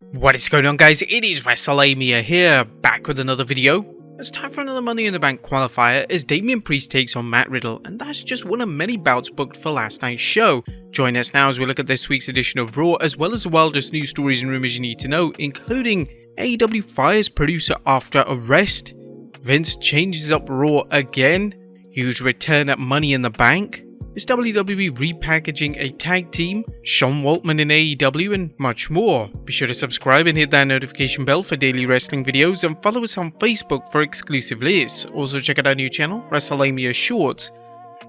What is going on, guys? It is Wrestlelamia here, back with another video. It's time for another Money in the Bank qualifier as Damian Priest takes on Matt Riddle, and that's just one of many bouts booked for last night's show. Join us now as we look at this week's edition of Raw, as well as the wildest news stories and rumors you need to know, including AEW fires producer after arrest, Vince changes up Raw again, huge return at Money in the Bank, is WWE repackaging a tag team, Sean Waltman in AEW, and much more. Be sure to subscribe and hit that notification bell for daily wrestling videos, and follow us on Facebook for exclusive lists. Also check out our new channel, Wrestlelamia Shorts.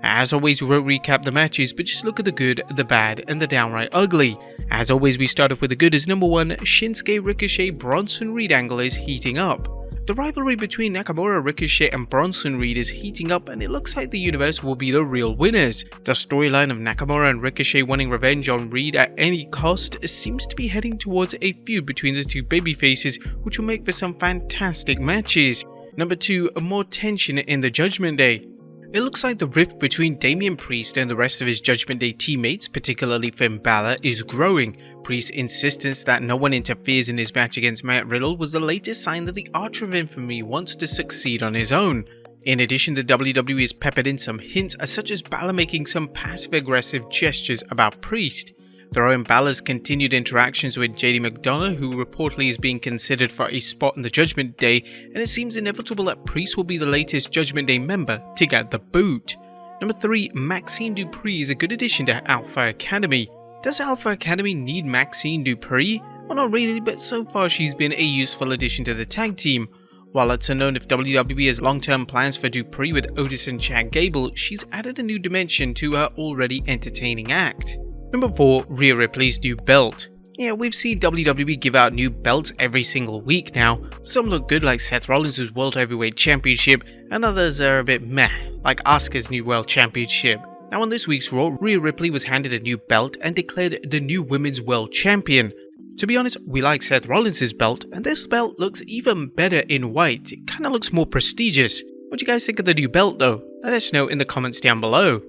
As always, we won't recap the matches, but just look at the good, the bad, and the downright ugly. As always, we start off with the good as number 1, Shinsuke Ricochet Bronson Reed angle is heating up. The rivalry between Nakamura, Ricochet and Bronson Reed is heating up, and it looks like the universe will be the real winners. The storyline of Nakamura and Ricochet wanting revenge on Reed at any cost seems to be heading towards a feud between the two babyfaces, which will make for some fantastic matches. Number 2, more tension in the Judgment Day. It looks like the rift between Damian Priest and the rest of his Judgment Day teammates, particularly Finn Balor, is growing. Priest's insistence that no one interferes in his match against Matt Riddle was the latest sign that the Archer of Infamy wants to succeed on his own. In addition, the WWE has peppered in some hints, such as Balor making some passive-aggressive gestures about Priest. Throw in Balor's continued interactions with JD McDonough, who reportedly is being considered for a spot in the Judgment Day, and it seems inevitable that Priest will be the latest Judgment Day member to get the boot. Number 3, Maxine Dupree is a good addition to Alpha Academy. Does Alpha Academy need Maxine Dupree? Well, not really, but so far she's been a useful addition to the tag team. While it's unknown if WWE has long-term plans for Dupree with Otis and Chad Gable, she's added a new dimension to her already entertaining act. Number 4, Rhea Ripley's new belt. Yeah, we've seen WWE give out new belts every single week now. Some look good, like Seth Rollins' World Heavyweight Championship, and others are a bit meh, like Asuka's new World Championship. Now on this week's Raw, Rhea Ripley was handed a new belt and declared the new Women's World Champion. To be honest, we like Seth Rollins' belt, and this belt looks even better in white. It kinda looks more prestigious. What do you guys think of the new belt though? Let us know in the comments down below.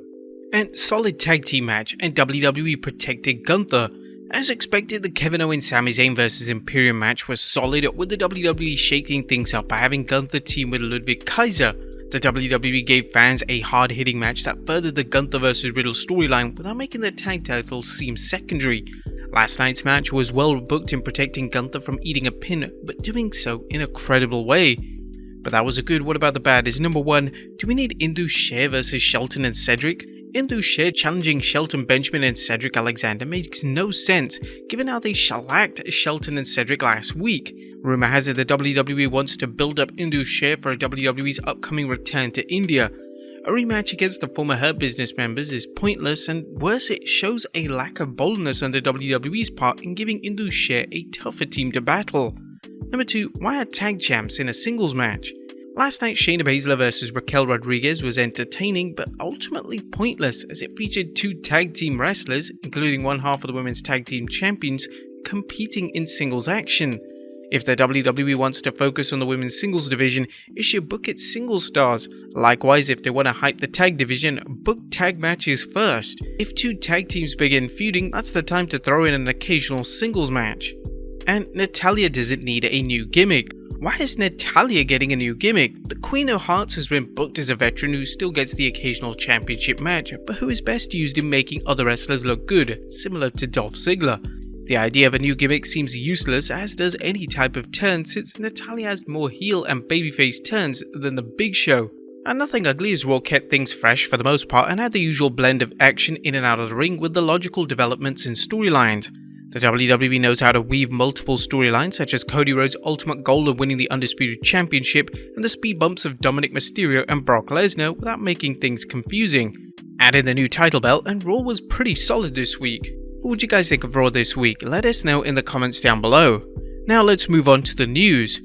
And solid tag team match, and WWE protected Gunther. As expected, the Kevin Owens Sami Zayn vs Imperium match was solid, with the WWE shaking things up by having Gunther team with Ludwig Kaiser. The WWE gave fans a hard-hitting match that furthered the Gunther vs Riddle storyline without making the tag titles seem secondary. Last night's match was well booked in protecting Gunther from eating a pin, but doing so in a credible way. But that was a good. What about the bad? Is number 1, do we need Indus Sher vs Shelton and Cedric? Indus Sher challenging Shelton Benjamin and Cedric Alexander makes no sense, given how they shellacked Shelton and Cedric last week. Rumor has it the WWE wants to build up Indus Sher for WWE's upcoming return to India. A rematch against the former Hurt Business members is pointless, and worse, it shows a lack of boldness on the WWE's part in giving Indus Sher a tougher team to battle. Number 2, why are tag champs in a singles match? Last night, Shayna Baszler vs Raquel Rodriguez was entertaining, but ultimately pointless, as it featured 2 tag team wrestlers, including one half of the women's tag team champions, competing in singles action. If the WWE wants to focus on the women's singles division, it should book its singles stars. Likewise, if they want to hype the tag division, book tag matches first. If 2 tag teams begin feuding, that's the time to throw in an occasional singles match. And Natalya doesn't need a new gimmick. Why is Natalya getting a new gimmick? The Queen of Hearts has been booked as a veteran who still gets the occasional championship match, but who is best used in making other wrestlers look good, similar to Dolph Ziggler. The idea of a new gimmick seems useless, as does any type of turn, since Natalya has more heel and babyface turns than the Big Show. And nothing ugly, as Raw kept things fresh for the most part and had the usual blend of action in and out of the ring with the logical developments in storylines. The WWE knows how to weave multiple storylines, such as Cody Rhodes' ultimate goal of winning the Undisputed Championship and the speed bumps of Dominic Mysterio and Brock Lesnar, without making things confusing. Add in the new title belt, and Raw was pretty solid this week. What would you guys think of Raw this week? Let us know in the comments down below. Now let's move on to the news.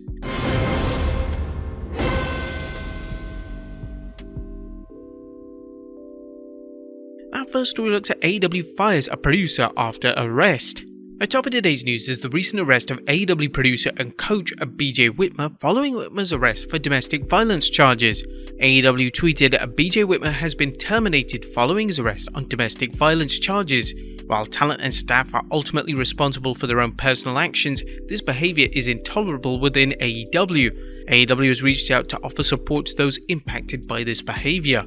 Our first story looks at AEW fires a producer after arrest. Atop of today's news is the recent arrest of AEW producer and coach BJ Whitmer following Whitmer's arrest for domestic violence charges. AEW tweeted, BJ Whitmer has been terminated following his arrest on domestic violence charges. While talent and staff are ultimately responsible for their own personal actions, this behavior is intolerable within AEW. AEW has reached out to offer support to those impacted by this behavior.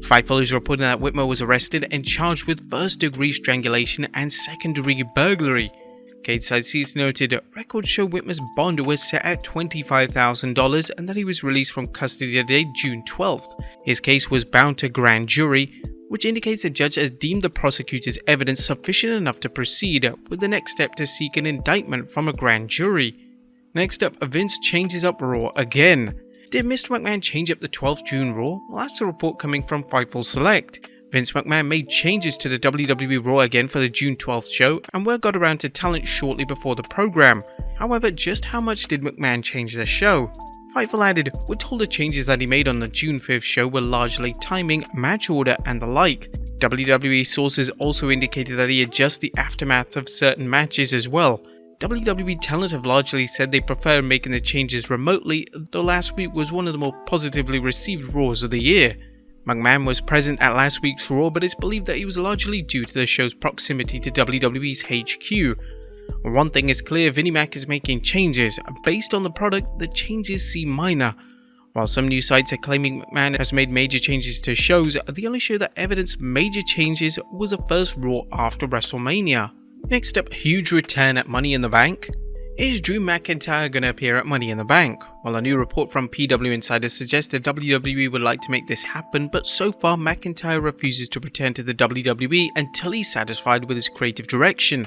Fightful is reporting that Whitmer was arrested and charged with first-degree strangulation and second-degree burglary. Cage-side seats noted records show Whitmer's bond was set at $25,000 and that he was released from custody today, June 12th. His case was bound to grand jury, which indicates the judge has deemed the prosecutor's evidence sufficient enough to proceed, with the next step to seek an indictment from a grand jury. Next up, Vince changes up Raw again. Did Mr. McMahon change up the 12th June Raw? Well, that's a report coming from Fightful Select. Vince McMahon made changes to the WWE Raw again for the June 12th show, and word got around to talent shortly before the program. However, just how much did McMahon change the show? Fightful added, "We're told the changes that he made on the June 5th show were largely timing, match order, and the like." WWE sources also indicated that he adjusts the aftermath of certain matches as well. WWE talent have largely said they prefer making the changes remotely, though last week was one of the more positively received Raws of the year. McMahon was present at last week's Raw, but it's believed that he was largely due to the show's proximity to WWE's HQ. One thing is clear, Vinnie Mac is making changes. Based on the product, the changes seem minor. While some news sites are claiming McMahon has made major changes to shows, the only show that evidenced major changes was the first Raw after WrestleMania. Next up, huge return at Money in the Bank. Is Drew McIntyre going to appear at Money in the Bank? Well, a new report from PW Insider suggests that WWE would like to make this happen, but so far McIntyre refuses to return to the WWE until he's satisfied with his creative direction.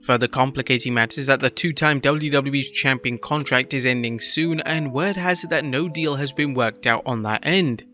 Further complicating matters is that the two-time WWE champion contract is ending soon, and word has it that no deal has been worked out on that end.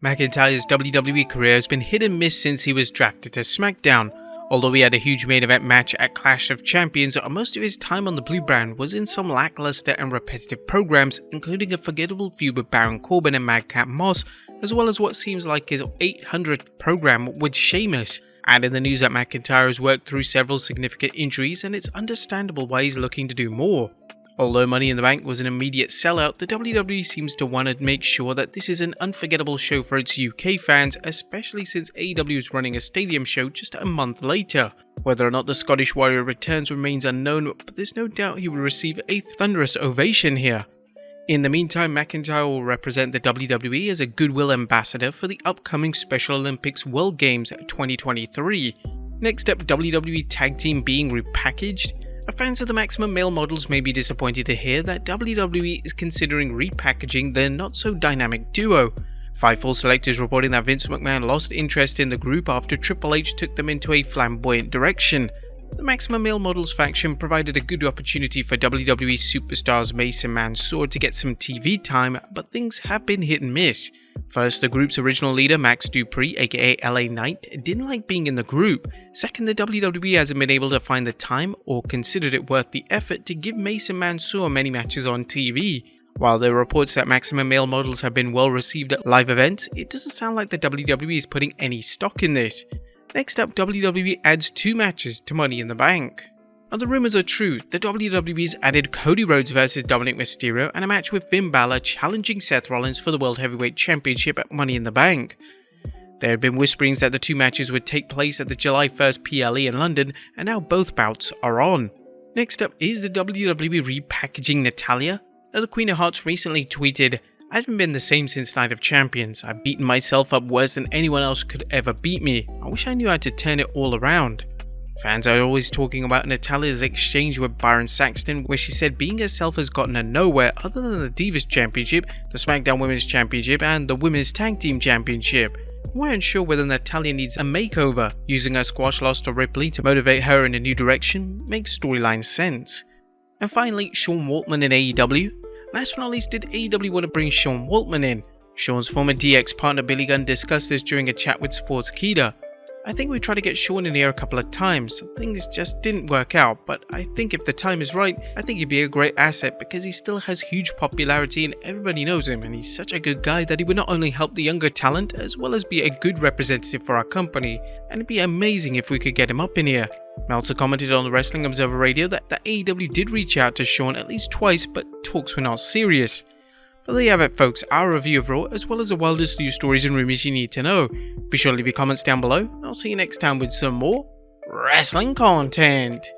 McIntyre's WWE career has been hit and miss since he was drafted to SmackDown. Although he had a huge main event match at Clash of Champions, most of his time on the blue brand was in some lackluster and repetitive programs, including a forgettable feud with Baron Corbin and Madcap Moss, as well as what seems like his 800th program with Sheamus. And in the news that McIntyre has worked through several significant injuries, and it's understandable why he's looking to do more. Although Money in the Bank was an immediate sellout, the WWE seems to want to make sure that this is an unforgettable show for its UK fans, especially since AEW is running a stadium show just a month later. Whether or not the Scottish Warrior returns remains unknown, but there's no doubt he will receive a thunderous ovation here. In the meantime, McIntyre will represent the WWE as a goodwill ambassador for the upcoming Special Olympics World Games 2023. Next up, WWE Tag Team being repackaged. Fans of the Maximum Male models may be disappointed to hear that WWE is considering repackaging their not-so-dynamic duo. Fightful Select is reporting that Vince McMahon lost interest in the group after Triple H took them into a flamboyant direction. The Maximum Male Models faction provided a good opportunity for WWE superstars Mace and Mansoor to get some TV time, but things have been hit and miss. First, the group's original leader Max Dupree, aka LA Knight, didn't like being in the group. Second, the WWE hasn't been able to find the time or considered it worth the effort to give Mace and Mansoor many matches on TV. While there are reports that Maximum Male Models have been well received at live events, it doesn't sound like the WWE is putting any stock in this. Next up, WWE adds 2 matches to Money in the Bank. Now, the rumors are true. The WWE's added Cody Rhodes vs Dominic Mysterio and a match with Finn Balor challenging Seth Rollins for the World Heavyweight Championship at Money in the Bank. There had been whisperings that the 2 matches would take place at the July 1st PLE in London, and now both bouts are on. Next up is the WWE Repackaging Natalya. Now, the Queen of Hearts recently tweeted, "I haven't been the same since Night of Champions. I've beaten myself up worse than anyone else could ever beat me. I wish I knew how to turn it all around." Fans are always talking about Natalya's exchange with Byron Saxton, where she said being herself has gotten her nowhere other than the Divas Championship, the SmackDown Women's Championship, and the Women's Tag Team Championship. We're unsure whether Natalya needs a makeover. Using her squash loss to Ripley to motivate her in a new direction makes storyline sense. And finally, Sean Waltman in AEW. Last but not least, did AEW want to bring Sean Waltman in? Sean's former DX partner Billy Gunn discussed this during a chat with Sportskeeda. "I think we tried to get Sean in here a couple of times. Things just didn't work out, but I think if the time is right, I think he'd be a great asset because he still has huge popularity and everybody knows him, and he's such a good guy that he would not only help the younger talent as well as be a good representative for our company, and it'd be amazing if we could get him up in here." Meltzer commented on the Wrestling Observer Radio that AEW did reach out to Sean at least twice, but talks were not serious. But there you have it, folks, our review of Raw, as well as the wildest news stories and rumors you need to know. Be sure to leave your comments down below, and I'll see you next time with some more wrestling content.